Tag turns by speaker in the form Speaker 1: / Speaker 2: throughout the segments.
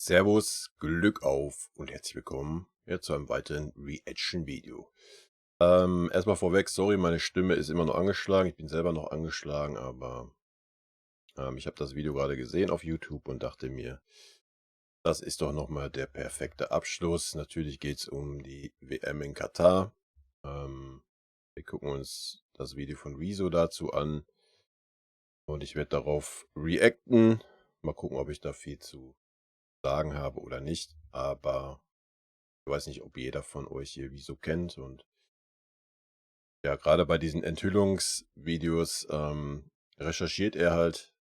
Speaker 1: Servus, Glück auf und herzlich willkommen zu einem weiteren Reaction-Video. Erstmal vorweg, sorry, meine Stimme ist immer noch angeschlagen. Ich bin selber noch angeschlagen, aber ich habe das Video gerade gesehen auf YouTube und dachte mir, das ist doch nochmal der perfekte Abschluss. Natürlich geht es um die WM in Katar. Wir gucken uns das Video von Rezo dazu an und ich werde darauf reacten. Mal gucken, ob ich da viel zu sagen habe oder nicht, aber ich weiß nicht, ob jeder von euch hier Wieso kennt und ja, gerade bei diesen Enthüllungsvideos recherchiert er halt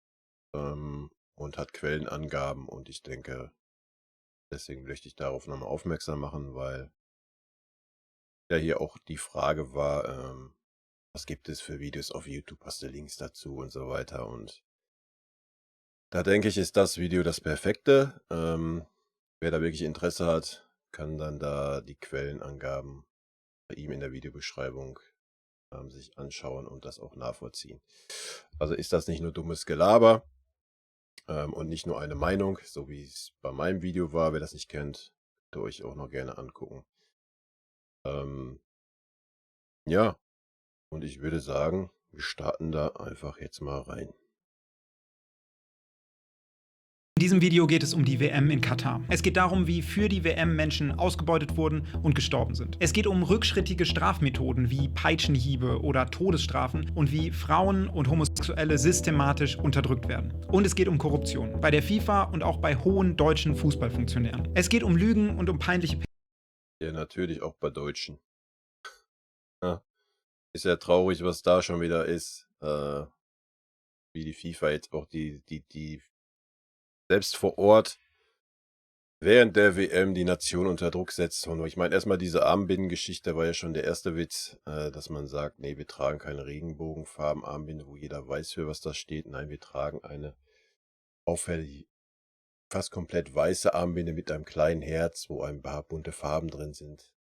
Speaker 1: und hat Quellenangaben und ich denke, deswegen möchte ich darauf nochmal aufmerksam machen, weil ja hier auch die Frage war, was gibt es für Videos auf YouTube, hast du Links dazu und so weiter und da denke ich, ist das Video das Perfekte. Wer da wirklich Interesse hat, kann dann da die Quellenangaben bei ihm in der Videobeschreibung sich anschauen und das auch nachvollziehen. Also ist das nicht nur dummes Gelaber und nicht nur eine Meinung, so wie es bei meinem Video war. Wer das nicht kennt, könnt ihr euch auch noch gerne angucken. Ähm, ja, und ich würde sagen, wir starten da einfach jetzt mal rein.
Speaker 2: In diesem Video geht es um die WM in Katar. Es geht darum, wie für die WM Menschen ausgebeutet wurden und gestorben sind. Es geht um rückschrittige Strafmethoden wie Peitschenhiebe oder Todesstrafen und wie Frauen und Homosexuelle systematisch unterdrückt werden. Und es geht um Korruption bei der FIFA und auch bei hohen deutschen Fußballfunktionären. Es geht um Lügen und um peinliche
Speaker 1: Ja, natürlich auch bei Deutschen. Ja, ist ja traurig, was da schon wieder ist. Wie die FIFA jetzt auch die selbst vor Ort während der WM die Nation unter Druck setzt. Und ich meine, erstmal diese Armbindengeschichte war ja schon der erste Witz, dass man sagt, nee, wir tragen keine Regenbogenfarben-Armbinde, wo jeder weiß, für was das steht. Nein, wir tragen eine auffällig fast komplett weiße Armbinde mit einem kleinen Herz, wo ein paar bunte Farben drin sind.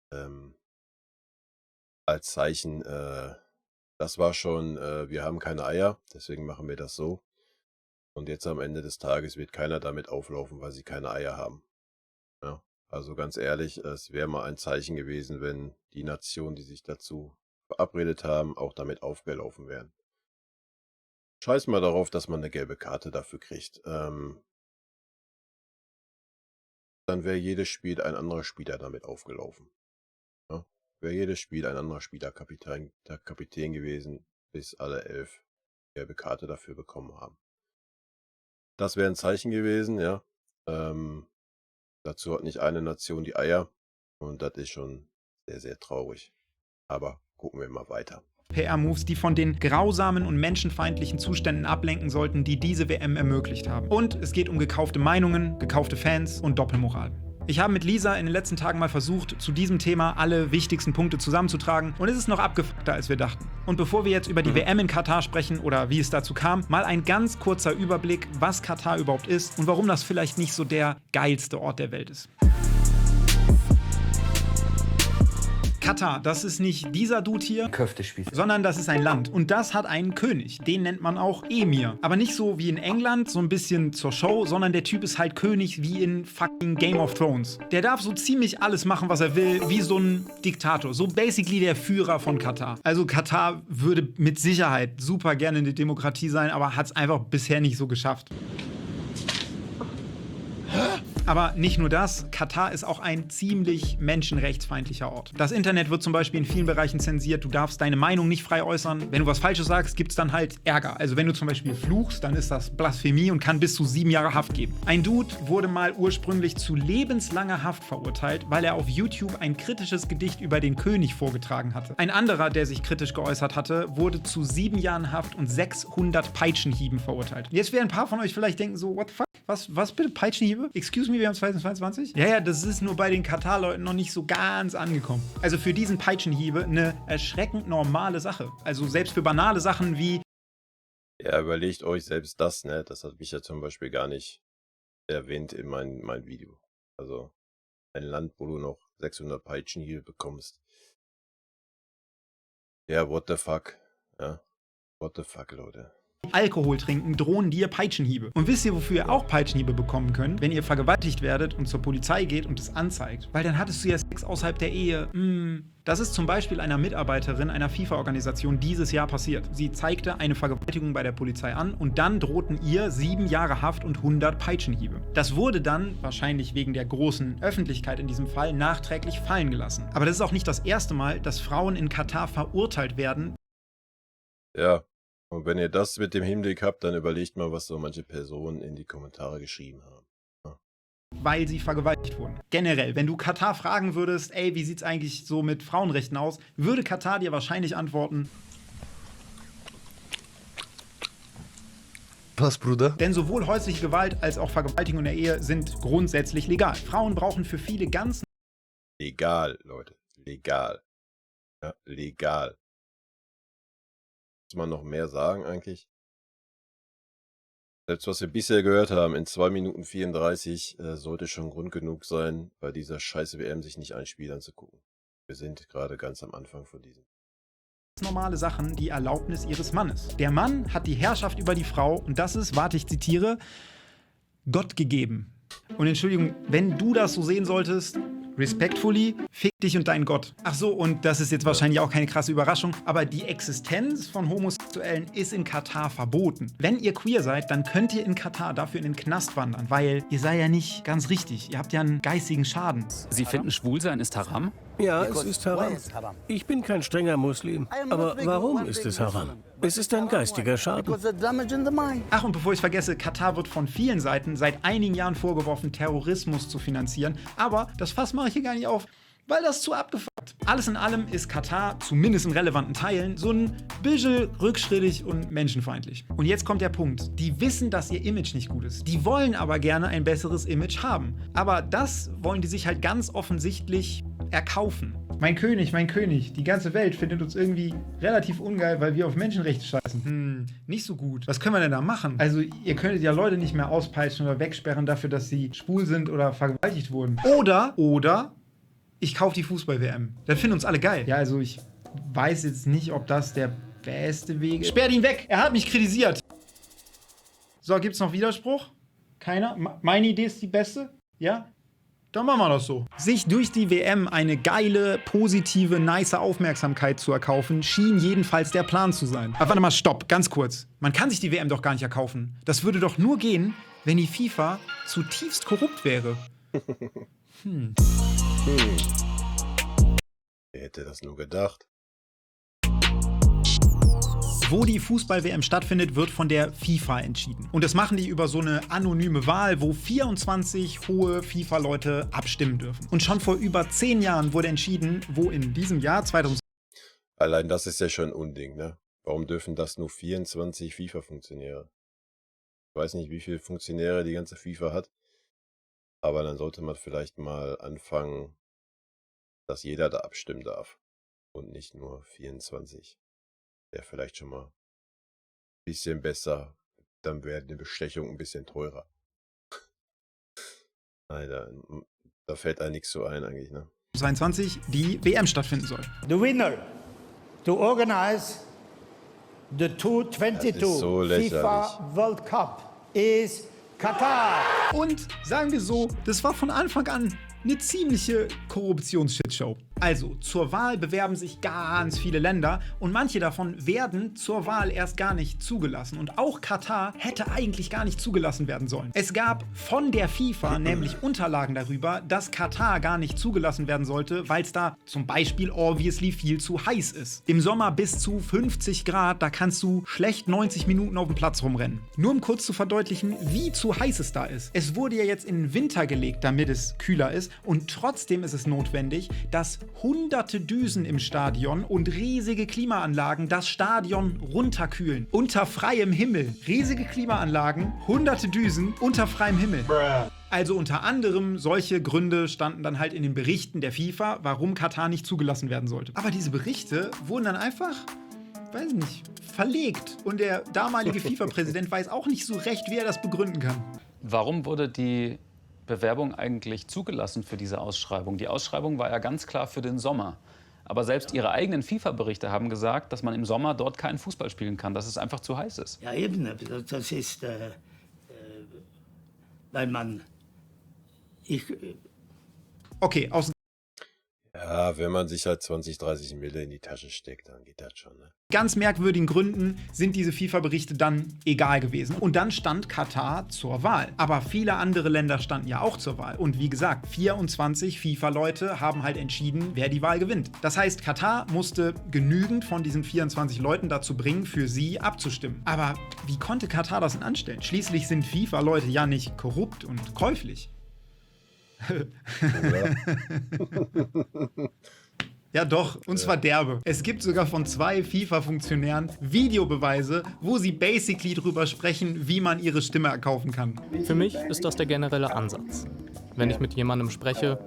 Speaker 1: Als Zeichen, das war schon, wir haben keine Eier, deswegen machen wir das so. Und jetzt am Ende des Tages wird keiner damit auflaufen, weil sie keine Eier haben. Ja, also ganz ehrlich, es wäre mal ein Zeichen gewesen, wenn die Nationen, die sich dazu verabredet haben, auch damit aufgelaufen wären. Scheiß mal darauf, dass man eine gelbe Karte dafür kriegt. Dann wäre jedes Spiel ein anderer Spieler damit aufgelaufen. Ja? Wäre jedes Spiel ein anderer Spieler der Kapitän gewesen, bis alle 11 gelbe Karte dafür bekommen haben. Das wäre ein Zeichen gewesen, ja. Dazu hat nicht eine Nation die Eier und das ist schon sehr, sehr traurig. Aber gucken wir mal weiter.
Speaker 2: PR-Moves, die von den grausamen und menschenfeindlichen Zuständen ablenken sollten, die diese WM ermöglicht haben. Und es geht um gekaufte Meinungen, gekaufte Fans und Doppelmoral. Ich habe mit Lisa in den letzten Tagen mal versucht, zu diesem Thema alle wichtigsten Punkte zusammenzutragen und es ist noch abgefuckter, als wir dachten. Und bevor wir jetzt über die WM in Katar sprechen oder wie es dazu kam, mal ein ganz kurzer Überblick, was Katar überhaupt ist und warum das vielleicht nicht so der geilste Ort der Welt ist. Katar, das ist nicht dieser Dude hier,
Speaker 3: Köftespieß,
Speaker 2: sondern das ist ein Land. Und das hat einen König. Den nennt man auch Emir. Aber nicht so wie in England, so ein bisschen zur Show, sondern der Typ ist halt König wie in fucking Game of Thrones. Der darf so ziemlich alles machen, was er will, wie so ein Diktator. So basically der Führer von Katar. Also Katar würde mit Sicherheit super gerne eine Demokratie sein, aber hat es einfach bisher nicht so geschafft. Aber nicht nur das, Katar ist auch ein ziemlich menschenrechtsfeindlicher Ort. Das Internet wird zum Beispiel in vielen Bereichen zensiert, du darfst deine Meinung nicht frei äußern. Wenn du was Falsches sagst, gibt es dann halt Ärger. Also wenn du zum Beispiel fluchst, dann ist das Blasphemie und kann bis zu 7 Jahre Haft geben. Ein Dude wurde mal ursprünglich zu lebenslanger Haft verurteilt, weil er auf YouTube ein kritisches Gedicht über den König vorgetragen hatte. Ein anderer, der sich kritisch geäußert hatte, wurde zu 7 Jahren Haft und 600 Peitschenhieben verurteilt. Jetzt werden ein paar von euch vielleicht denken so, what the fuck? Was bitte? Peitschenhiebe? Excuse me, wir haben 2022? Ja, das ist nur bei den Katar-Leuten noch nicht so ganz angekommen. Also für diesen Peitschenhiebe eine erschreckend normale Sache. Also selbst für banale Sachen wie...
Speaker 1: Ja, überlegt euch selbst das, ne? Das hat mich ja zum Beispiel gar nicht erwähnt in mein Video. Also ein Land, wo du noch 600 Peitschenhiebe bekommst. Ja, what the fuck? Ja, what the fuck, Leute.
Speaker 2: Alkohol trinken, drohen dir Peitschenhiebe. Und wisst ihr, wofür ihr auch Peitschenhiebe bekommen könnt? Wenn ihr vergewaltigt werdet und zur Polizei geht und es anzeigt. Weil dann hattest du ja Sex außerhalb der Ehe. Das ist zum Beispiel einer Mitarbeiterin einer FIFA-Organisation dieses Jahr passiert. Sie zeigte eine Vergewaltigung bei der Polizei an und dann drohten ihr 7 Jahre Haft und 100 Peitschenhiebe. Das wurde dann, wahrscheinlich wegen der großen Öffentlichkeit in diesem Fall, nachträglich fallen gelassen. Aber das ist auch nicht das erste Mal, dass Frauen in Katar verurteilt werden.
Speaker 1: Ja, und wenn ihr das mit dem Hinblick habt, dann überlegt mal, was so manche Personen in die Kommentare geschrieben haben.
Speaker 2: Weil sie vergewaltigt wurden. Generell, wenn du Katar fragen würdest, ey, wie sieht's eigentlich so mit Frauenrechten aus, würde Katar dir wahrscheinlich antworten,
Speaker 3: Was, Bruder?
Speaker 2: denn sowohl häusliche Gewalt als auch Vergewaltigung in der Ehe sind grundsätzlich legal. Frauen brauchen für viele ganz
Speaker 1: Legal, Leute. Legal. Ja, legal. Muss man noch mehr sagen eigentlich? Selbst was wir bisher gehört haben, in 2 Minuten 34 sollte schon Grund genug sein, bei dieser scheiße WM sich nicht ein Spiel anzugucken. Wir sind gerade ganz am Anfang von diesem.
Speaker 2: normale Sachen die Erlaubnis ihres Mannes. Der Mann hat die Herrschaft über die Frau und das ist, warte, ich zitiere, Gott gegeben. Und Entschuldigung, wenn du das so sehen solltest, respectfully, fick dich und deinen Gott. Ach so, und das ist jetzt wahrscheinlich auch keine krasse Überraschung, aber die Existenz von Homosexuellen ist in Katar verboten. Wenn ihr queer seid, dann könnt ihr in Katar dafür in den Knast wandern, weil ihr seid ja nicht ganz richtig. Ihr habt ja einen geistigen Schaden.
Speaker 4: Sie finden, Schwulsein ist Haram?
Speaker 5: Ja, es ist Haram. Ich bin kein strenger Muslim. Aber warum ist es Haram? Es ist ein geistiger Schaden.
Speaker 2: Ach, und bevor ich vergesse, Katar wird von vielen Seiten seit einigen Jahren vorgeworfen, Terrorismus zu finanzieren. Aber das Fass mache ich hier gar nicht auf, weil das zu abgefuckt. Alles in allem ist Katar, zumindest in relevanten Teilen, so ein bisschen rückschrittig und menschenfeindlich. Und jetzt kommt der Punkt. Die wissen, dass ihr Image nicht gut ist. Die wollen aber gerne ein besseres Image haben. Aber das wollen die sich halt ganz offensichtlich erkaufen. Mein König, die ganze Welt findet uns irgendwie relativ ungeil, weil wir auf Menschenrechte scheißen. Nicht so gut. Was können wir denn da machen? Also, ihr könntet ja Leute nicht mehr auspeitschen oder wegsperren dafür, dass sie schwul sind oder vergewaltigt wurden. Oder ich kaufe die Fußball-WM. Dann finden uns alle geil. Ja, also ich weiß jetzt nicht, ob das der beste Weg ist. Sperrt ihn weg! Er hat mich kritisiert. So, gibt's noch Widerspruch? Keiner? Meine Idee ist die beste? Ja? Dann machen wir das so. Sich durch die WM eine geile, positive, nice Aufmerksamkeit zu erkaufen, schien jedenfalls der Plan zu sein. Aber warte mal, stopp, ganz kurz. Man kann sich die WM doch gar nicht erkaufen. Das würde doch nur gehen, wenn die FIFA zutiefst korrupt wäre.
Speaker 1: Wer hätte das nur gedacht?
Speaker 2: Wo die Fußball-WM stattfindet, wird von der FIFA entschieden. Und das machen die über so eine anonyme Wahl, wo 24 hohe FIFA-Leute abstimmen dürfen. Und schon vor über 10 Jahren wurde entschieden, wo in diesem Jahr 2000
Speaker 1: Allein das ist ja schon ein Unding, ne? Warum dürfen das nur 24 FIFA-Funktionäre? Ich weiß nicht, wie viele Funktionäre die ganze FIFA hat. Aber dann sollte man vielleicht mal anfangen, dass jeder da abstimmen darf. Und nicht nur 24. Wäre vielleicht schon mal ein bisschen besser. Dann wäre eine Bestechung ein bisschen teurer. Nein, da fällt einem nichts so ein eigentlich, ne?
Speaker 2: 2022 die WM stattfinden soll.
Speaker 6: The winner to organize the
Speaker 1: Das ist
Speaker 6: 2022
Speaker 1: so lächerlich.
Speaker 6: FIFA World Cup is Katar.
Speaker 2: Und sagen wir so, das war von Anfang an eine ziemliche Korruptions-Shitshow. Also, zur Wahl bewerben sich ganz viele Länder und manche davon werden zur Wahl erst gar nicht zugelassen. Und auch Katar hätte eigentlich gar nicht zugelassen werden sollen. Es gab von der FIFA nämlich Unterlagen darüber, dass Katar gar nicht zugelassen werden sollte, weil es da zum Beispiel obviously viel zu heiß ist. Im Sommer bis zu 50 Grad, da kannst du schlecht 90 Minuten auf dem Platz rumrennen. Nur um kurz zu verdeutlichen, wie zu heiß es da ist. Es wurde ja jetzt in den Winter gelegt, damit es kühler ist. Und trotzdem ist es notwendig, dass hunderte Düsen im Stadion und riesige Klimaanlagen das Stadion runterkühlen. Unter freiem Himmel. Riesige Klimaanlagen, hunderte Düsen unter freiem Himmel. Also unter anderem solche Gründe standen dann halt in den Berichten der FIFA, warum Katar nicht zugelassen werden sollte. Aber diese Berichte wurden dann einfach, weiß nicht, verlegt. Und der damalige FIFA-Präsident weiß auch nicht so recht, wie er das begründen kann.
Speaker 4: Warum wurde die Bewerbung eigentlich zugelassen für diese Ausschreibung? Die Ausschreibung war ja ganz klar für den Sommer. Aber selbst ihre eigenen FIFA-Berichte haben gesagt, dass man im Sommer dort keinen Fußball spielen kann, dass es einfach zu heiß ist.
Speaker 3: Ja, eben. Das ist, weil man.
Speaker 2: Okay, aus
Speaker 1: Ja, wenn man sich halt 20, 30 Mille in die Tasche steckt, dann geht das schon, ne?
Speaker 2: ganz merkwürdigen Gründen sind diese FIFA-Berichte dann egal gewesen. Und dann stand Katar zur Wahl. Aber viele andere Länder standen ja auch zur Wahl. Und wie gesagt, 24 FIFA-Leute haben halt entschieden, wer die Wahl gewinnt. Das heißt, Katar musste genügend von diesen 24 Leuten dazu bringen, für sie abzustimmen. Aber wie konnte Katar das denn anstellen? Schließlich sind FIFA-Leute ja nicht korrupt und käuflich.
Speaker 1: Oder?
Speaker 2: Ja doch, und zwar derbe. Es gibt sogar von 2 FIFA-Funktionären Videobeweise, wo sie basically drüber sprechen, wie man ihre Stimme erkaufen kann.
Speaker 7: Für mich ist das der generelle Ansatz. Wenn ich mit jemandem spreche,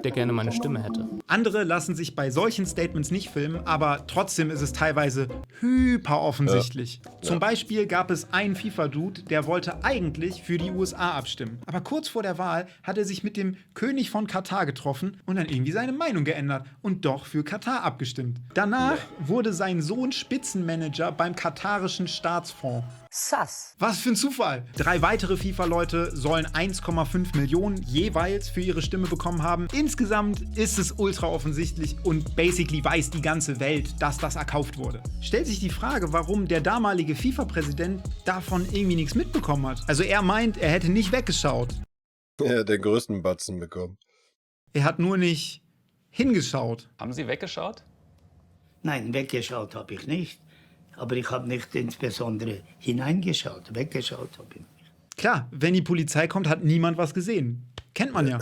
Speaker 7: der gerne meine Stimme hätte.
Speaker 2: Andere lassen sich bei solchen Statements nicht filmen, aber trotzdem ist es teilweise hyper offensichtlich. Zum Beispiel gab es einen FIFA-Dude, der wollte eigentlich für die USA abstimmen. Aber kurz vor der Wahl hat er sich mit dem König von Katar getroffen und dann irgendwie seine Meinung geändert und doch für Katar abgestimmt. Danach wurde sein Sohn Spitzenmanager beim katarischen Staatsfonds.
Speaker 6: Sass.
Speaker 2: Was für ein Zufall! 3 weitere FIFA-Leute sollen 1,5 Millionen jeweils für ihre Stimme bekommen haben. Insgesamt ist es ultra offensichtlich und basically weiß die ganze Welt, dass das erkauft wurde. Stellt sich die Frage, warum der damalige FIFA-Präsident davon irgendwie nichts mitbekommen hat. Also er meint, er hätte nicht weggeschaut.
Speaker 1: Ja, den größten Batzen bekommen.
Speaker 2: Er hat nur nicht hingeschaut.
Speaker 4: Haben Sie weggeschaut?
Speaker 3: Nein, weggeschaut habe ich nicht. Aber ich habe nicht insbesondere hineingeschaut. Weggeschaut habe ich nicht.
Speaker 2: Klar, wenn die Polizei kommt, hat niemand was gesehen. Kennt man ja.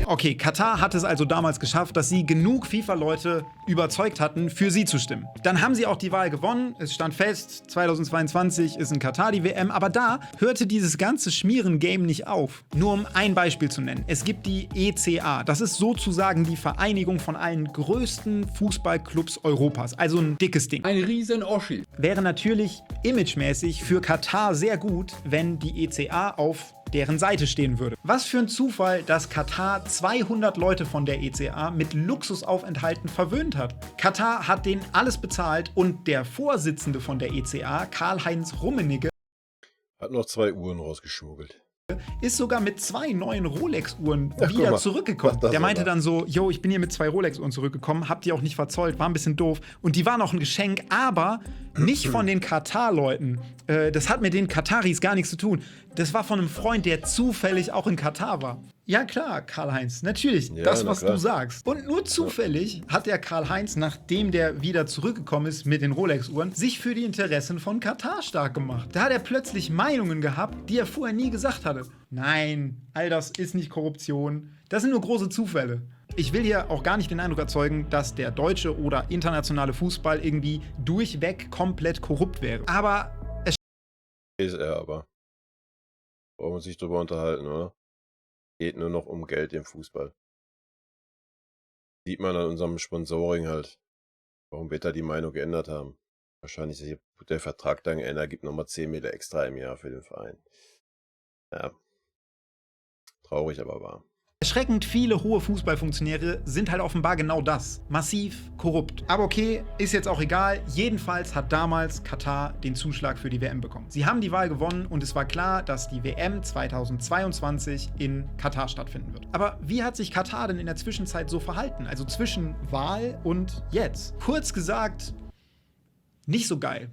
Speaker 2: Okay, Katar hat es also damals geschafft, dass sie genug FIFA-Leute überzeugt hatten, für sie zu stimmen. Dann haben sie auch die Wahl gewonnen. Es stand fest, 2022 ist in Katar die WM. Aber da hörte dieses ganze Schmieren-Game nicht auf. Nur um ein Beispiel zu nennen. Es gibt die ECA. Das ist sozusagen die Vereinigung von allen größten Fußballclubs Europas. Also ein dickes Ding.
Speaker 8: Ein riesen Oschi.
Speaker 2: Wäre natürlich imagemäßig für Katar sehr gut, wenn die ECA auf deren Seite stehen würde. Was für ein Zufall, dass Katar 200 Leute von der ECA mit Luxusaufenthalten verwöhnt hat. Katar hat denen alles bezahlt und der Vorsitzende von der ECA, Karl-Heinz Rummenigge,
Speaker 1: Hat noch 2 Uhren rausgeschmuggelt.
Speaker 2: ist sogar mit 2 neuen Rolex-Uhren
Speaker 1: Ja, guck
Speaker 2: wieder
Speaker 1: mal,
Speaker 2: zurückgekommen.
Speaker 1: was das
Speaker 2: Der meinte
Speaker 1: aber.
Speaker 2: dann so, yo, ich bin hier mit 2 Rolex-Uhren zurückgekommen, hab die auch nicht verzollt, war ein bisschen doof. Und die waren auch ein Geschenk, aber nicht von den Katar-Leuten. Das hat mit den Kataris gar nichts zu tun. Das war von einem Freund, der zufällig auch in Katar war. Ja klar, Karl-Heinz, natürlich,
Speaker 1: Ja,
Speaker 2: das,
Speaker 1: na
Speaker 2: was
Speaker 1: klar.
Speaker 2: du sagst. Und nur zufällig hat der Karl-Heinz, nachdem der wieder zurückgekommen ist mit den Rolex-Uhren, sich für die Interessen von Katar stark gemacht. Da hat er plötzlich Meinungen gehabt, die er vorher nie gesagt hatte. Nein, all das ist nicht Korruption. Das sind nur große Zufälle. Ich will hier auch gar nicht den Eindruck erzeugen, dass der deutsche oder internationale Fußball irgendwie durchweg komplett korrupt wäre. Aber es
Speaker 1: Ist er aber. Brauchen wir sich drüber unterhalten, oder? Geht nur noch um Geld im Fußball. Sieht man an unserem Sponsoring halt, warum wir da die Meinung geändert haben. Wahrscheinlich ist hier der Vertrag dann geändert, gibt nochmal 10 Mille extra im Jahr für den Verein. Ja. Traurig, aber wahr.
Speaker 2: erschreckend viele hohe Fußballfunktionäre sind halt offenbar genau das. Massiv korrupt. Aber okay, ist jetzt auch egal. Jedenfalls hat damals Katar den Zuschlag für die WM bekommen. Sie haben die Wahl gewonnen und es war klar, dass die WM 2022 in Katar stattfinden wird. Aber wie hat sich Katar denn in der Zwischenzeit so verhalten? Also zwischen Wahl und jetzt? Kurz gesagt, nicht so geil.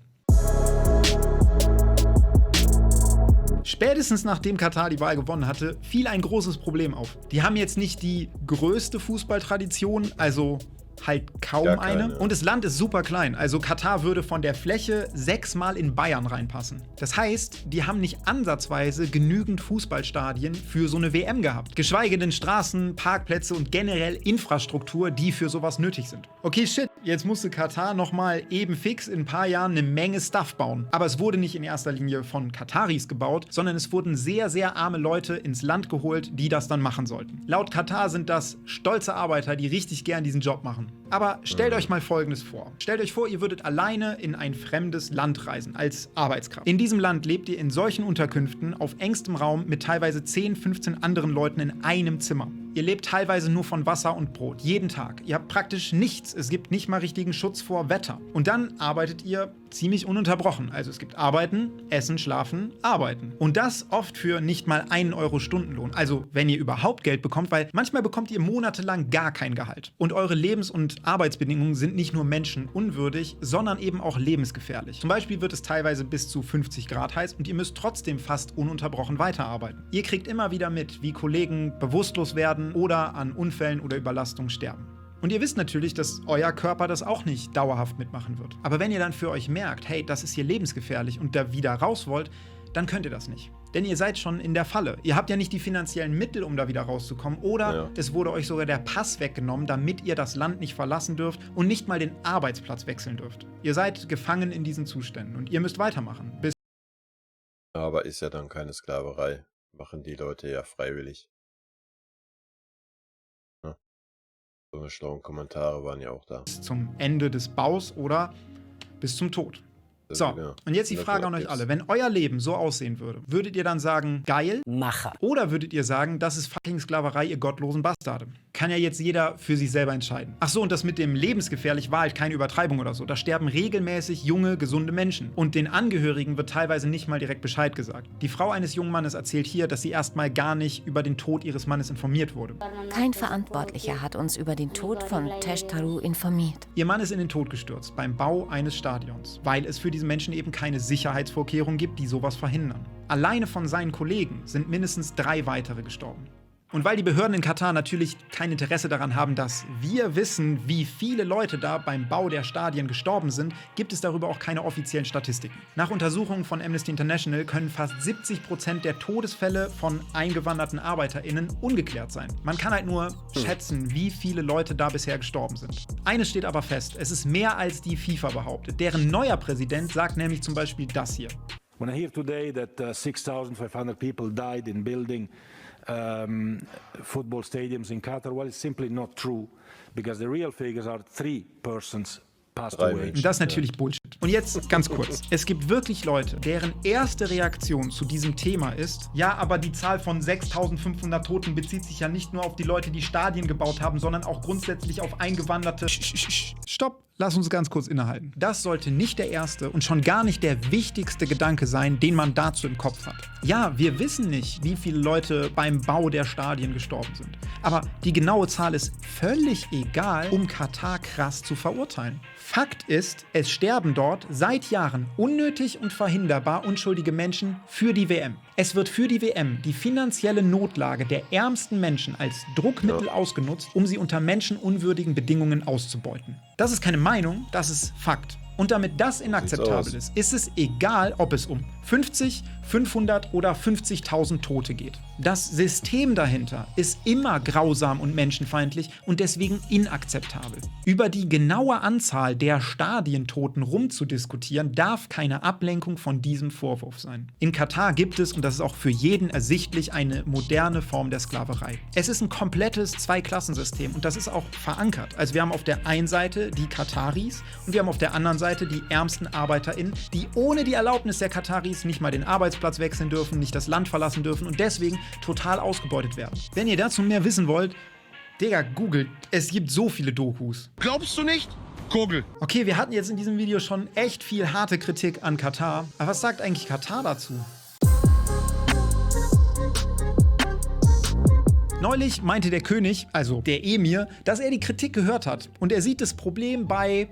Speaker 2: Spätestens nachdem Katar die Wahl gewonnen hatte, fiel ein großes Problem auf. Die haben jetzt nicht die größte Fußballtradition, also halt kaum
Speaker 1: Gar keine.
Speaker 2: eine. Und das Land ist super klein. Also Katar würde von der Fläche 6-mal in Bayern reinpassen. Das heißt, die haben nicht ansatzweise genügend Fußballstadien für so eine WM gehabt. Geschweige denn Straßen, Parkplätze und generell Infrastruktur, die für sowas nötig sind. Okay, shit, jetzt musste Katar nochmal eben fix in ein paar Jahren eine Menge Stuff bauen. Aber es wurde nicht in erster Linie von Kataris gebaut, sondern es wurden sehr, sehr arme Leute ins Land geholt, die das dann machen sollten. Laut Katar sind das stolze Arbeiter, die richtig gern diesen Job machen. Aber stellt euch mal Folgendes vor. Stellt euch vor, ihr würdet alleine in ein fremdes Land reisen, als Arbeitskraft. In diesem Land lebt ihr in solchen Unterkünften auf engstem Raum mit teilweise 10, 15 anderen Leuten in einem Zimmer. Ihr lebt teilweise nur von Wasser und Brot, jeden Tag. Ihr habt praktisch nichts. Es gibt nicht mal richtigen Schutz vor Wetter. Und dann arbeitet ihr ziemlich ununterbrochen. Also es gibt Arbeiten, Essen, Schlafen, Arbeiten. Und das oft für nicht mal 1 Euro Stundenlohn. Also wenn ihr überhaupt Geld bekommt, weil manchmal bekommt ihr monatelang gar kein Gehalt. Und eure Lebens- und Arbeitsbedingungen sind nicht nur menschenunwürdig, sondern eben auch lebensgefährlich. Zum Beispiel wird es teilweise bis zu 50 Grad heiß und ihr müsst trotzdem fast ununterbrochen weiterarbeiten. Ihr kriegt immer wieder mit, wie Kollegen bewusstlos werden oder an Unfällen oder Überlastungen sterben. Und ihr wisst natürlich, dass euer Körper das auch nicht dauerhaft mitmachen wird. Aber wenn ihr dann für euch merkt, hey, das ist hier lebensgefährlich und da wieder raus wollt, dann könnt ihr das nicht. Denn ihr seid schon in der Falle. Ihr habt ja nicht die finanziellen Mittel, um da wieder rauszukommen. Oder es wurde euch sogar der Pass weggenommen, damit ihr das Land nicht verlassen dürft und nicht mal den Arbeitsplatz wechseln dürft. Ihr seid gefangen in diesen Zuständen und ihr müsst weitermachen.
Speaker 1: Aber ist ja dann keine Sklaverei. Machen die Leute ja freiwillig. Ja. So eine schlauen Kommentare waren ja auch da.
Speaker 2: Bis zum Ende des Baus oder bis zum Tod. So, und jetzt die Frage an euch alle. Wenn euer Leben so aussehen würde, würdet ihr dann sagen, geil?
Speaker 6: Macher.
Speaker 2: Oder würdet ihr sagen, das ist fucking Sklaverei, ihr gottlosen Bastarde? Kann ja jetzt jeder für sich selber entscheiden. Ach so, und das mit dem lebensgefährlich war halt keine Übertreibung oder so. Da sterben regelmäßig junge, gesunde Menschen. Und den Angehörigen wird teilweise nicht mal direkt Bescheid gesagt. Die Frau eines jungen Mannes erzählt hier, dass sie erstmal gar nicht über den Tod ihres Mannes informiert wurde.
Speaker 8: Kein Verantwortlicher hat uns über den Tod von Tesh Taru informiert.
Speaker 2: Ihr Mann ist in den Tod gestürzt beim Bau eines Stadions, weil es für diese Menschen eben keine Sicherheitsvorkehrungen gibt, die sowas verhindern. Alleine von seinen Kollegen sind mindestens 3 weitere gestorben. Und weil die Behörden in Katar natürlich kein Interesse daran haben, dass wir wissen, wie viele Leute da beim Bau der Stadien gestorben sind, gibt es darüber auch keine offiziellen Statistiken. Nach Untersuchungen von Amnesty International können fast 70% der Todesfälle von eingewanderten ArbeiterInnen ungeklärt sein. Man kann halt nur schätzen, wie viele Leute da bisher gestorben sind. Eines steht aber fest, es ist mehr als die FIFA behauptet. Deren neuer Präsident sagt nämlich zum Beispiel das hier.
Speaker 9: When I hear today that 6,500 people died in building football stadiums in Qatar, well, it's simply not true, because the real figures are 3 persons passed away.
Speaker 2: Und das ist natürlich Bullshit. Und jetzt ganz kurz. Es gibt wirklich Leute, deren erste Reaktion zu diesem Thema ist, ja, aber die Zahl von 6.500 Toten bezieht sich ja nicht nur auf die Leute, die Stadien gebaut haben, sondern auch grundsätzlich auf eingewanderte... Stopp! Lass uns ganz kurz innehalten. Das sollte nicht der erste und schon gar nicht der wichtigste Gedanke sein, den man dazu im Kopf hat. Ja, wir wissen nicht, wie viele Leute beim Bau der Stadien gestorben sind. Aber die genaue Zahl ist völlig egal, um Katar krass zu verurteilen. Fakt ist, es sterben dort seit Jahren unnötig und verhinderbar unschuldige Menschen für die WM. Es wird für die WM die finanzielle Notlage der ärmsten Menschen als Druckmittel ausgenutzt, um sie unter menschenunwürdigen Bedingungen auszubeuten. Das ist keine Meinung, das ist Fakt. Und damit das inakzeptabel ist, ist es egal, ob es um 50, 500 oder 50.000 Tote geht. Das System dahinter ist immer grausam und menschenfeindlich und deswegen inakzeptabel. Über die genaue Anzahl der Stadientoten rumzudiskutieren, darf keine Ablenkung von diesem Vorwurf sein. In Katar gibt es, und das ist auch für jeden ersichtlich, eine moderne Form der Sklaverei. Es ist ein komplettes Zweiklassensystem und das ist auch verankert. Also wir haben auf der einen Seite die Kataris und wir haben auf der anderen Seite die ärmsten ArbeiterInnen, die ohne die Erlaubnis der Kataris nicht mal den Arbeitsplatz wechseln dürfen, nicht das Land verlassen dürfen und deswegen total ausgebeutet werden. Wenn ihr dazu mehr wissen wollt, Digga, googelt. Es gibt so viele Dokus.
Speaker 10: Glaubst du nicht? Google.
Speaker 2: Okay, wir hatten jetzt in diesem Video schon echt viel harte Kritik an Katar. Aber was sagt eigentlich Katar dazu? Neulich meinte der König, also der Emir, dass er die Kritik gehört hat. Und er sieht das Problem bei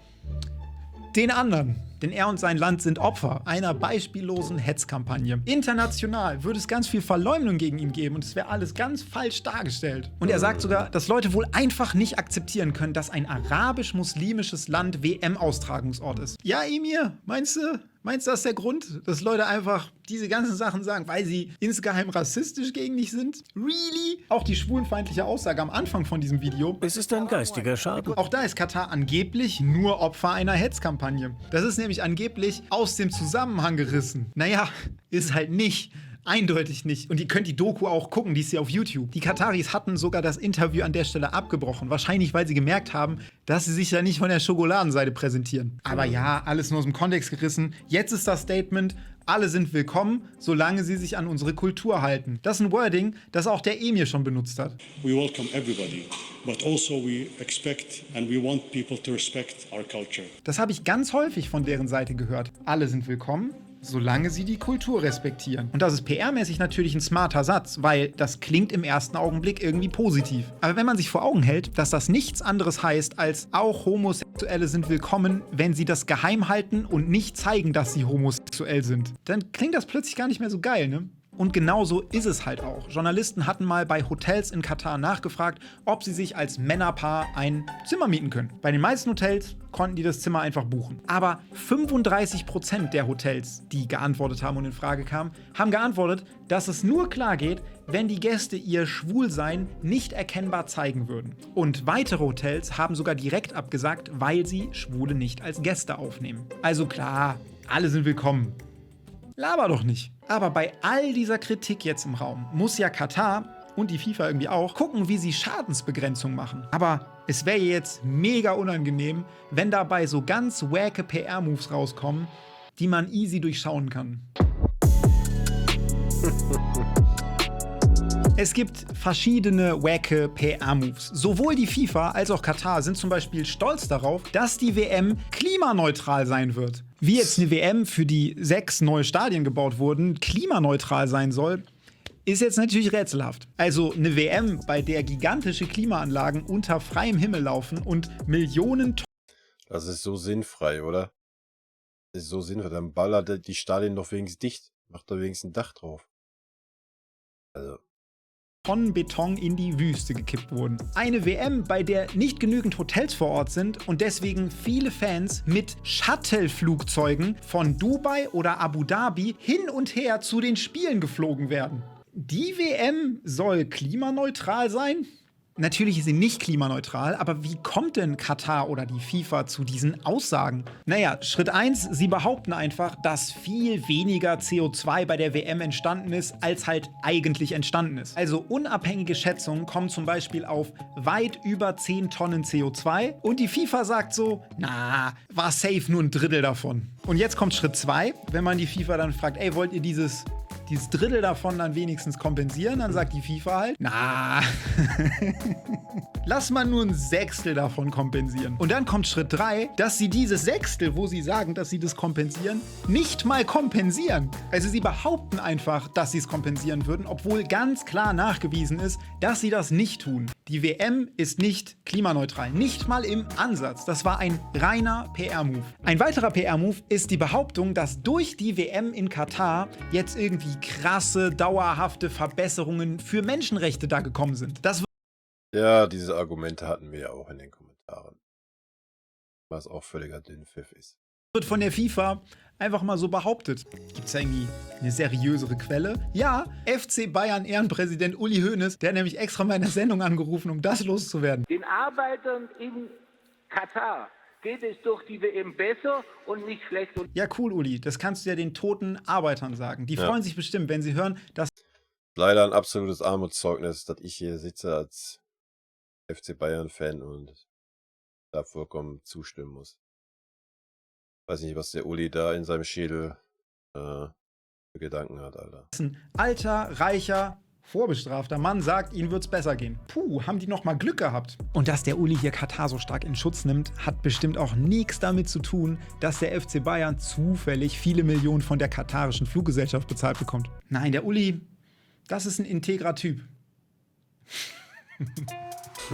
Speaker 2: den anderen. Denn er und sein Land sind Opfer einer beispiellosen Hetzkampagne. International würde es ganz viel Verleumdung gegen ihn geben und es wäre alles ganz falsch dargestellt. Und er sagt sogar, dass Leute wohl einfach nicht akzeptieren können, dass ein arabisch-muslimisches Land WM-Austragungsort ist. Ja, Emir, meinst du, das ist der Grund, dass Leute einfach diese ganzen Sachen sagen, weil sie insgeheim rassistisch gegen dich sind? Really? Auch die schwulenfeindliche Aussage am Anfang von diesem Video.
Speaker 5: Es ist ein geistiger Schaden.
Speaker 2: Auch da ist Katar angeblich nur Opfer einer Hetzkampagne. Das ist nämlich angeblich aus dem Zusammenhang gerissen. Naja, ist halt nicht. Eindeutig nicht. Und ihr könnt die Doku auch gucken, die ist ja auf YouTube. Die Kataris hatten sogar das Interview an der Stelle abgebrochen. Wahrscheinlich, weil sie gemerkt haben, dass sie sich ja nicht von der Schokoladenseite präsentieren. Aber ja, alles nur aus dem Kontext gerissen. Jetzt ist das Statement, Alle sind willkommen, solange sie sich an unsere Kultur halten. Das ist ein Wording, das auch der Emir schon benutzt hat.
Speaker 11: We welcome everybody, but also we expect and we want people to respect our culture.
Speaker 2: Das habe ich ganz häufig von deren Seite gehört. Alle sind willkommen, solange sie die Kultur respektieren. Und das ist PR-mäßig natürlich ein smarter Satz, weil das klingt im ersten Augenblick irgendwie positiv. Aber wenn man sich vor Augen hält, dass das nichts anderes heißt, als auch Homosexuelle sind willkommen, wenn sie das geheim halten und nicht zeigen, dass sie homosexuell sind, dann klingt das plötzlich gar nicht mehr so geil, ne? Und genauso ist es halt auch. Journalisten hatten mal bei Hotels in Katar nachgefragt, ob sie sich als Männerpaar ein Zimmer mieten können. Bei den meisten Hotels konnten die das Zimmer einfach buchen. Aber 35% der Hotels, die geantwortet haben und in Frage kamen, haben geantwortet, dass es nur klar geht, wenn die Gäste ihr Schwulsein nicht erkennbar zeigen würden. Und weitere Hotels haben sogar direkt abgesagt, weil sie Schwule nicht als Gäste aufnehmen. Also klar, alle sind willkommen. Laber doch nicht. Aber bei all dieser Kritik jetzt im Raum muss ja Katar und die FIFA irgendwie auch gucken, wie sie Schadensbegrenzung machen. Aber es wäre jetzt mega unangenehm, wenn dabei so ganz wacke PR-Moves rauskommen, die man easy durchschauen kann. Es gibt verschiedene wacke PR-Moves. Sowohl die FIFA als auch Katar sind zum Beispiel stolz darauf, dass die WM klimaneutral sein wird. Wie jetzt eine WM, für die 6 neue Stadien gebaut wurden, klimaneutral sein soll, ist jetzt natürlich rätselhaft. Also eine WM, bei der gigantische Klimaanlagen unter freiem Himmel laufen und Millionen Tonnen.
Speaker 1: Das ist so sinnfrei, oder? Das ist so sinnfrei. Dann ballert die Stadien doch wenigstens dicht. Macht da wenigstens ein Dach drauf. Also.
Speaker 2: Tonnen Beton in die Wüste gekippt wurden. Eine WM, bei der nicht genügend Hotels vor Ort sind und deswegen viele Fans mit Shuttle-Flugzeugen von Dubai oder Abu Dhabi hin und her zu den Spielen geflogen werden. Die WM soll klimaneutral sein? Natürlich ist sie nicht klimaneutral, aber wie kommt denn Katar oder die FIFA zu diesen Aussagen? Naja, Schritt 1, sie behaupten einfach, dass viel weniger CO2 bei der WM entstanden ist, als halt eigentlich entstanden ist. Also unabhängige Schätzungen kommen zum Beispiel auf weit über 10 Tonnen CO2 und die FIFA sagt so, na, war safe nur ein Drittel davon. Und jetzt kommt Schritt 2, wenn man die FIFA dann fragt, ey, wollt ihr dieses Drittel davon dann wenigstens kompensieren, dann sagt die FIFA halt, na, lass mal nur ein Sechstel davon kompensieren. Und dann kommt Schritt 3, dass sie dieses Sechstel, wo sie sagen, dass sie das kompensieren, nicht mal kompensieren. Also sie behaupten einfach, dass sie es kompensieren würden, obwohl ganz klar nachgewiesen ist, dass sie das nicht tun. Die WM ist nicht klimaneutral, nicht mal im Ansatz. Das war ein reiner PR-Move. Ein weiterer PR-Move ist die Behauptung, dass durch die WM in Katar jetzt irgendwie krasse, dauerhafte Verbesserungen für Menschenrechte da gekommen sind. Das
Speaker 1: Ja, diese Argumente hatten wir ja auch in den Kommentaren. Was auch völliger Dünnpfiff ist.
Speaker 2: wird von der FIFA einfach mal so behauptet. Gibt es da irgendwie eine seriösere Quelle? Ja, FC Bayern Ehrenpräsident Uli Hoeneß, der hat nämlich extra mal in der Sendung angerufen, um das loszuwerden.
Speaker 12: Den Arbeitern in Katar geht es durch die WM besser und nicht schlecht.
Speaker 2: Ja, cool, Uli. Das kannst du ja den toten Arbeitern sagen. Die freuen sich bestimmt, wenn sie hören, dass...
Speaker 1: Leider ein absolutes Armutszeugnis, dass ich hier sitze als FC Bayern-Fan und da vollkommen zustimmen muss. Weiß nicht, was der Uli da in seinem Schädel für Gedanken hat, Alter.
Speaker 2: Ein alter, reicher, vorbestrafter Mann sagt, ihnen wird's besser gehen. Puh, haben die noch mal Glück gehabt. Und dass der Uli hier Katar so stark in Schutz nimmt, hat bestimmt auch nichts damit zu tun, dass der FC Bayern zufällig viele Millionen von der katarischen Fluggesellschaft bezahlt bekommt. Nein, der Uli, das ist ein integrer Typ.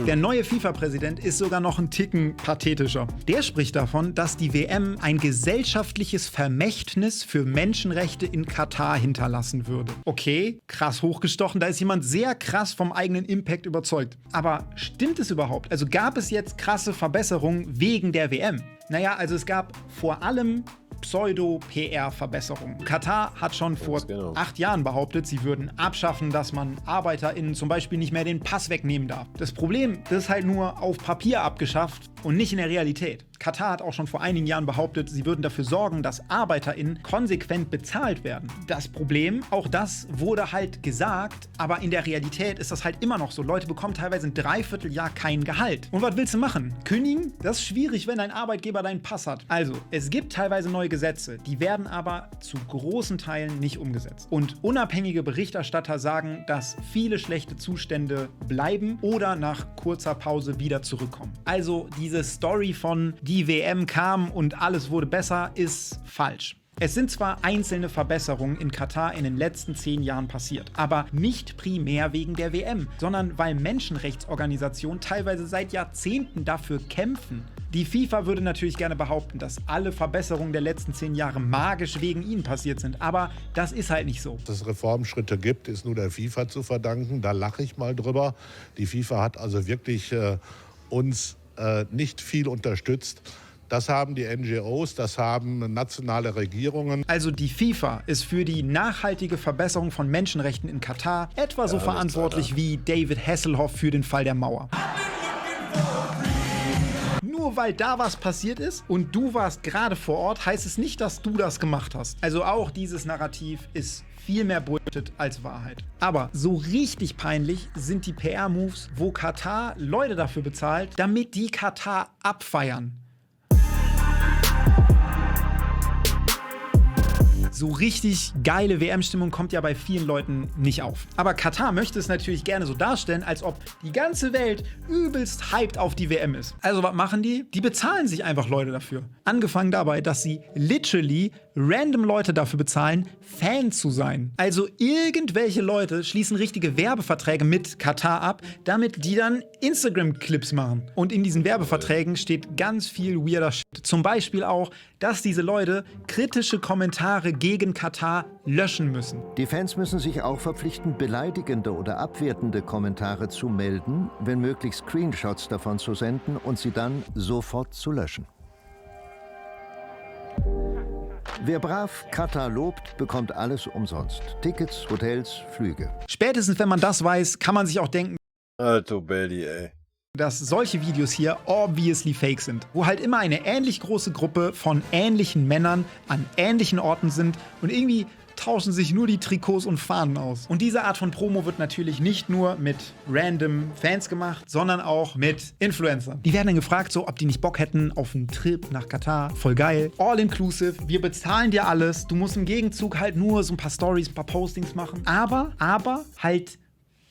Speaker 2: Der neue FIFA-Präsident ist sogar noch ein Ticken pathetischer. Der spricht davon, dass die WM ein gesellschaftliches Vermächtnis für Menschenrechte in Katar hinterlassen würde. Okay, krass hochgestochen, da ist jemand sehr krass vom eigenen Impact überzeugt. Aber stimmt es überhaupt? Also gab es jetzt krasse Verbesserungen wegen der WM? Naja, also es gab vor allem Pseudo-PR-Verbesserungen. Katar hat schon vor 8 Jahren behauptet, sie würden abschaffen, dass man ArbeiterInnen zum Beispiel nicht mehr den Pass wegnehmen darf. Das Problem, das ist halt nur auf Papier abgeschafft und nicht in der Realität. Katar hat auch schon vor einigen Jahren behauptet, sie würden dafür sorgen, dass ArbeiterInnen konsequent bezahlt werden. Das Problem, auch das wurde halt gesagt, aber in der Realität ist das halt immer noch so. Leute bekommen teilweise ein Dreivierteljahr kein Gehalt. Und was willst du machen? Kündigen? Das ist schwierig, wenn dein Arbeitgeber deinen Pass hat. Also, es gibt teilweise neue Gesetze, die werden aber zu großen Teilen nicht umgesetzt. Und unabhängige Berichterstatter sagen, dass viele schlechte Zustände bleiben oder nach kurzer Pause wieder zurückkommen. Also diese Story von die WM kam und alles wurde besser ist falsch. Es sind zwar einzelne Verbesserungen in Katar in den letzten 10 Jahren passiert, aber nicht primär wegen der WM, sondern weil Menschenrechtsorganisationen teilweise seit Jahrzehnten dafür kämpfen. Die FIFA würde natürlich gerne behaupten, dass alle Verbesserungen der letzten 10 Jahre magisch wegen ihnen passiert sind, aber das ist halt nicht so.
Speaker 13: Dass es Reformschritte gibt, ist nur der FIFA zu verdanken. Da lache ich mal drüber. Die FIFA hat also wirklich uns nicht viel unterstützt. Das haben die NGOs, das haben nationale Regierungen.
Speaker 2: Also die FIFA ist für die nachhaltige Verbesserung von Menschenrechten in Katar etwa so verantwortlich wie David Hasselhoff für den Fall der Mauer. Nur weil da was passiert ist und du warst gerade vor Ort, heißt es nicht, dass du das gemacht hast. Also auch dieses Narrativ ist viel mehr Bullshit als Wahrheit. Aber so richtig peinlich sind die PR-Moves, wo Katar Leute dafür bezahlt, damit die Katar abfeiern. So richtig geile WM-Stimmung kommt ja bei vielen Leuten nicht auf. Aber Katar möchte es natürlich gerne so darstellen, als ob die ganze Welt übelst hyped auf die WM ist. Also was machen die? Die bezahlen sich einfach Leute dafür. Angefangen dabei, dass sie literally random Leute dafür bezahlen, Fan zu sein. Also irgendwelche Leute schließen richtige Werbeverträge mit Katar ab, damit die dann Instagram-Clips machen. Und in diesen Werbeverträgen steht ganz viel weirder Shit. Zum Beispiel auch, dass diese Leute kritische Kommentare gegen Katar löschen müssen.
Speaker 14: Die Fans müssen sich auch verpflichten, beleidigende oder abwertende Kommentare zu melden, wenn möglich Screenshots davon zu senden und sie dann sofort zu löschen. Wer brav Katar lobt, bekommt alles umsonst. Tickets, Hotels, Flüge.
Speaker 2: Spätestens wenn man das weiß, kann man sich auch denken,
Speaker 1: Alto Belli, ey.
Speaker 2: dass solche Videos hier obviously fake sind, wo halt immer eine ähnlich große Gruppe von ähnlichen Männern an ähnlichen Orten sind und irgendwie tauschen sich nur die Trikots und Fahnen aus. Und diese Art von Promo wird natürlich nicht nur mit random Fans gemacht, sondern auch mit Influencern. Die werden dann gefragt, so, ob die nicht Bock hätten auf einen Trip nach Katar. Voll geil. All inclusive. Wir bezahlen dir alles. Du musst im Gegenzug halt nur so ein paar Stories, ein paar Postings machen. Aber halt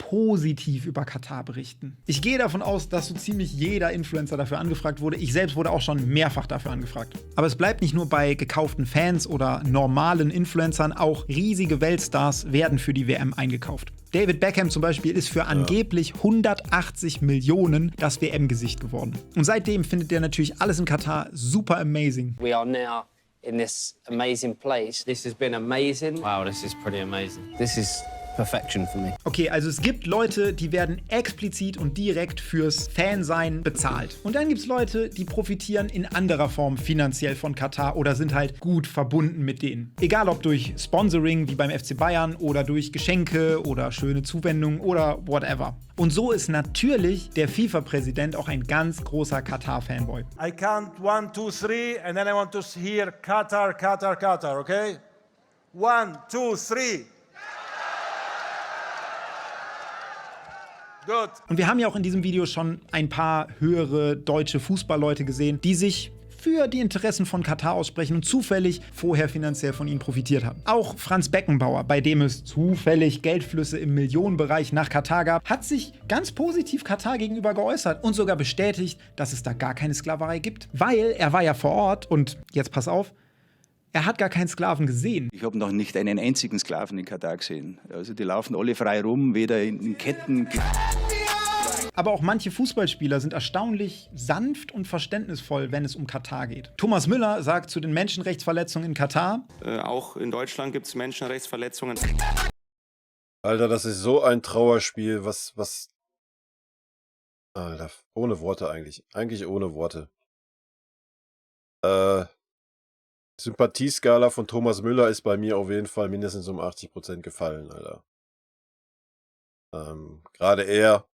Speaker 2: positiv über Katar berichten. Ich gehe davon aus, dass so ziemlich jeder Influencer dafür angefragt wurde. Ich selbst wurde auch schon mehrfach dafür angefragt. Aber es bleibt nicht nur bei gekauften Fans oder normalen Influencern, auch riesige Weltstars werden für die WM eingekauft. David Beckham zum Beispiel ist für angeblich 180 Millionen das WM-Gesicht geworden. Und seitdem findet er natürlich alles in Katar super amazing.
Speaker 15: We are now in this amazing place. This has been amazing. Wow, this is pretty amazing. This is perfection for me.
Speaker 2: Okay, also es gibt Leute, die werden explizit und direkt fürs Fansein bezahlt. Und dann gibt es Leute, die profitieren in anderer Form finanziell von Katar oder sind halt gut verbunden mit denen. Egal ob durch Sponsoring wie beim FC Bayern oder durch Geschenke oder schöne Zuwendungen oder whatever. Und so ist natürlich der FIFA-Präsident auch ein ganz großer Katar-Fanboy.
Speaker 9: I count 1, 2, 3 and then I want to hear Qatar, Qatar, Qatar, okay? 1, 2, 3. Gut.
Speaker 2: Und wir haben ja auch in diesem Video schon ein paar höhere deutsche Fußballleute gesehen, die sich für die Interessen von Katar aussprechen und zufällig vorher finanziell von ihnen profitiert haben. Auch Franz Beckenbauer, bei dem es zufällig Geldflüsse im Millionenbereich nach Katar gab, hat sich ganz positiv Katar gegenüber geäußert und sogar bestätigt, dass es da gar keine Sklaverei gibt. Weil er war ja vor Ort und jetzt pass auf, er hat gar keinen Sklaven gesehen.
Speaker 16: Ich habe noch nicht einen einzigen Sklaven in Katar gesehen. Also die laufen alle frei rum, weder in Ketten.
Speaker 2: Aber auch manche Fußballspieler sind erstaunlich sanft und verständnisvoll, wenn es um Katar geht. Thomas Müller sagt zu den Menschenrechtsverletzungen in Katar:
Speaker 17: Auch in Deutschland gibt es Menschenrechtsverletzungen.
Speaker 1: Alter, das ist so ein Trauerspiel, was... Alter, ohne Worte eigentlich. Eigentlich ohne Worte. Sympathieskala von Thomas Müller ist bei mir auf jeden Fall mindestens um 80% gefallen, Alter. Gerade er,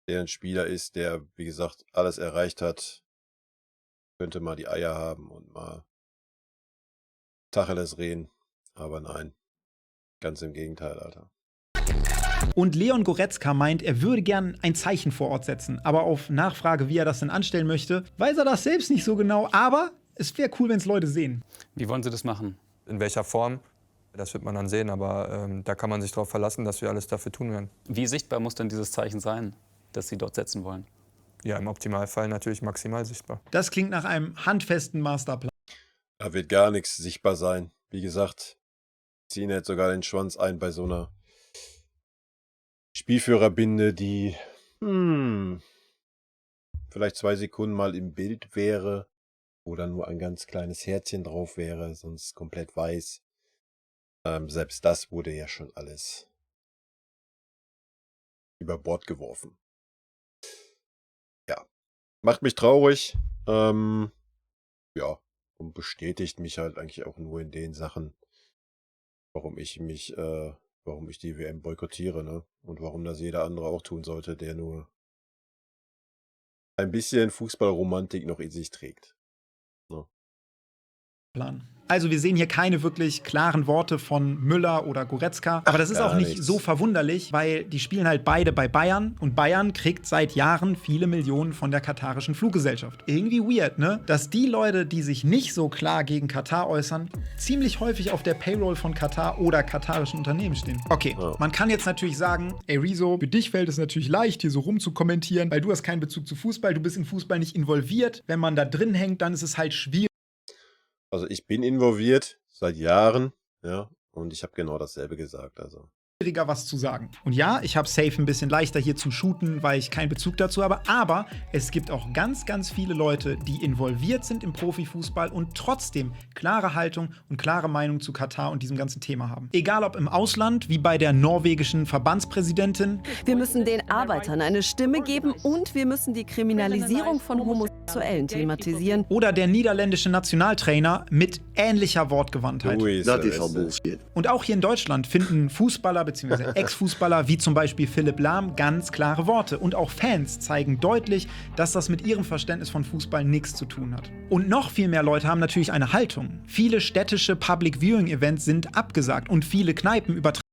Speaker 1: der ein Spieler ist, der, wie gesagt, alles erreicht hat, könnte mal die Eier haben und mal Tacheles reden. Aber nein, ganz im Gegenteil, Alter.
Speaker 2: Und Leon Goretzka meint, er würde gern ein Zeichen vor Ort setzen. Aber auf Nachfrage, wie er das denn anstellen möchte, weiß er das selbst nicht so genau. Aber es wäre cool, wenn es Leute sehen.
Speaker 4: Wie wollen Sie das machen?
Speaker 18: In welcher Form, das wird man dann sehen. Aber da kann man sich darauf verlassen, dass wir alles dafür tun werden.
Speaker 4: Wie sichtbar muss denn dieses Zeichen sein, das Sie dort setzen wollen?
Speaker 18: Ja, im Optimalfall natürlich maximal sichtbar.
Speaker 2: Das klingt nach einem handfesten Masterplan.
Speaker 1: Da wird gar nichts sichtbar sein. Wie gesagt, ziehen jetzt sogar den Schwanz ein bei so einer Spielführerbinde, die vielleicht 2 Sekunden mal im Bild wäre oder nur ein ganz kleines Herzchen drauf wäre, sonst komplett weiß. Selbst das wurde ja schon alles über Bord geworfen. Ja, macht mich traurig. Ja, und bestätigt mich halt eigentlich auch nur in den Sachen, warum ich die WM boykottiere, ne? Und warum das jeder andere auch tun sollte, der nur ein bisschen Fußballromantik noch in sich trägt. Ne?
Speaker 2: Also wir sehen hier keine wirklich klaren Worte von Müller oder Goretzka. Aber das ist auch nicht so verwunderlich, weil die spielen halt beide bei Bayern. Und Bayern kriegt seit Jahren viele Millionen von der katarischen Fluggesellschaft. Irgendwie weird, ne? Dass die Leute, die sich nicht so klar gegen Katar äußern, ziemlich häufig auf der Payroll von Katar oder katarischen Unternehmen stehen. Okay, man kann jetzt natürlich sagen, ey Rezo, für dich fällt es natürlich leicht, hier so rumzukommentieren, weil du hast keinen Bezug zu Fußball, du bist in Fußball nicht involviert. Wenn man da drin hängt, dann ist es halt schwierig.
Speaker 1: Also ich bin involviert seit Jahren, ja, und ich habe genau dasselbe gesagt, also.
Speaker 2: Was zu sagen. Und ja, ich habe safe ein bisschen leichter hier zu shooten, weil ich keinen Bezug dazu habe, aber es gibt auch ganz, ganz viele Leute, die involviert sind im Profifußball und trotzdem klare Haltung und klare Meinung zu Katar und diesem ganzen Thema haben. Egal ob im Ausland, wie bei der norwegischen Verbandspräsidentin.
Speaker 19: Wir müssen den Arbeitern eine Stimme geben und wir müssen die Kriminalisierung von Homosexuellen thematisieren.
Speaker 2: Oder der niederländische Nationaltrainer mit ähnlicher Wortgewandtheit. Und auch hier in Deutschland finden Fußballer bzw. Ex-Fußballer wie zum Beispiel Philipp Lahm ganz klare Worte. Und auch Fans zeigen deutlich, dass das mit ihrem Verständnis von Fußball nichts zu tun hat. Und noch viel mehr Leute haben natürlich eine Haltung. Viele städtische Public Viewing Events sind abgesagt und viele Kneipen übertragen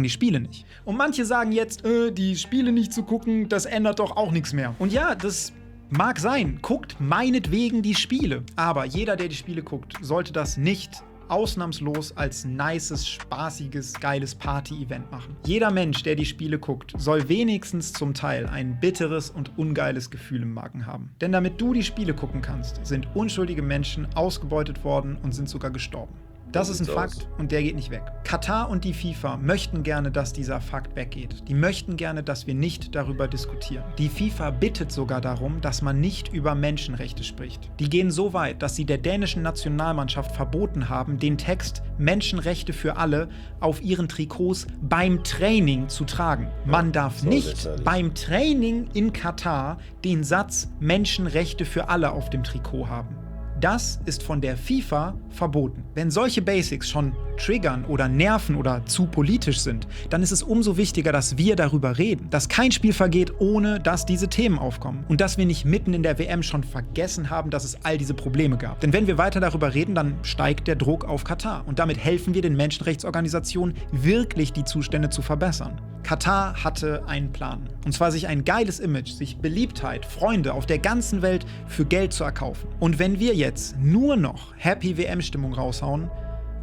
Speaker 2: die Spiele nicht. Und manche sagen jetzt, die Spiele nicht zu gucken, das ändert doch auch nichts mehr. Und ja, das mag sein. Guckt meinetwegen die Spiele. Aber jeder, der die Spiele guckt, sollte das nicht ausnahmslos als nices, spaßiges, geiles Party-Event machen. Jeder Mensch, der die Spiele guckt, soll wenigstens zum Teil ein bitteres und ungeiles Gefühl im Magen haben. Denn damit du die Spiele gucken kannst, sind unschuldige Menschen ausgebeutet worden und sind sogar gestorben. Das ist ein Fakt und der geht nicht weg. Katar und die FIFA möchten gerne, dass dieser Fakt weggeht. Die möchten gerne, dass wir nicht darüber diskutieren. Die FIFA bittet sogar darum, dass man nicht über Menschenrechte spricht. Die gehen so weit, dass sie der dänischen Nationalmannschaft verboten haben, den Text Menschenrechte für alle auf ihren Trikots beim Training zu tragen. Man darf nicht beim Training in Katar den Satz Menschenrechte für alle auf dem Trikot haben. Das ist von der FIFA verboten. Wenn solche Basics schon triggern oder nerven oder zu politisch sind, dann ist es umso wichtiger, dass wir darüber reden. Dass kein Spiel vergeht, ohne dass diese Themen aufkommen. Und dass wir nicht mitten in der WM schon vergessen haben, dass es all diese Probleme gab. Denn wenn wir weiter darüber reden, dann steigt der Druck auf Katar. Und damit helfen wir den Menschenrechtsorganisationen, wirklich die Zustände zu verbessern. Katar hatte einen Plan. Und zwar sich ein geiles Image, sich Beliebtheit, Freunde auf der ganzen Welt für Geld zu erkaufen. Und wenn wir jetzt nur noch Happy WM-Stimmung raushauen,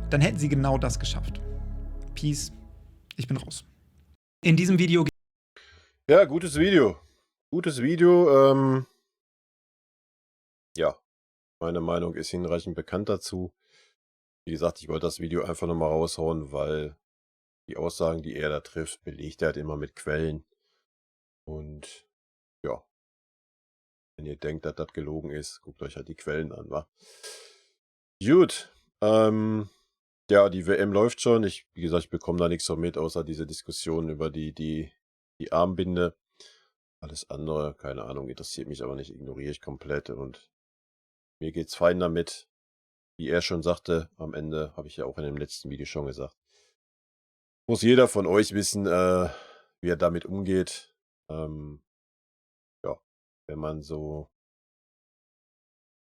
Speaker 2: dann hätten sie genau das geschafft. Peace. Ich bin raus. In diesem Video...
Speaker 1: Ja, gutes Video. Gutes Video. Ja, meine Meinung ist hinreichend bekannt dazu. Wie gesagt, ich wollte das Video einfach nochmal raushauen, weil die Aussagen, die er da trifft, belegt er halt immer mit Quellen. Und ja, wenn ihr denkt, dass das gelogen ist, guckt euch halt die Quellen an, wa? Gut, ja, die WM läuft schon. Wie gesagt, ich bekomme da nichts so mit, außer diese Diskussion über die Armbinde. Alles andere, keine Ahnung, interessiert mich aber nicht, ignoriere ich komplett. Und mir geht's fein damit. Wie er schon sagte, am Ende, habe ich ja auch in dem letzten Video schon gesagt, muss jeder von euch wissen, wie er damit umgeht. Ja, wenn man so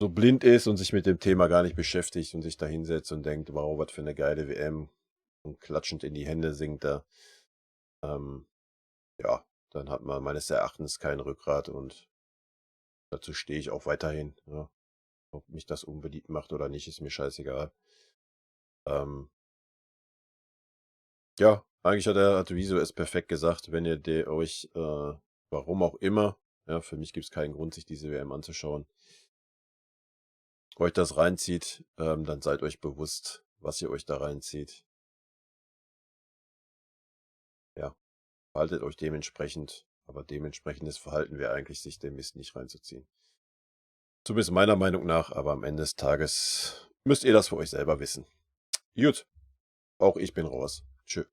Speaker 1: so blind ist und sich mit dem Thema gar nicht beschäftigt und sich da hinsetzt und denkt, wow, was für eine geile WM und klatschend in die Hände singt da, ja, dann hat man meines Erachtens kein Rückgrat und dazu stehe ich auch weiterhin. Ja. Ob mich das unbeliebt macht oder nicht, ist mir scheißegal. Ja, eigentlich hat Wieso es perfekt gesagt, wenn ihr euch, warum auch immer, ja, für mich gibt es keinen Grund, sich diese WM anzuschauen, euch das reinzieht, dann seid euch bewusst, was ihr euch da reinzieht. Ja, verhaltet euch dementsprechend, aber dementsprechendes Verhalten wäre eigentlich, sich den Mist nicht reinzuziehen. Zumindest meiner Meinung nach, aber am Ende des Tages müsst ihr das für euch selber wissen. Gut, auch ich bin raus. Tschö.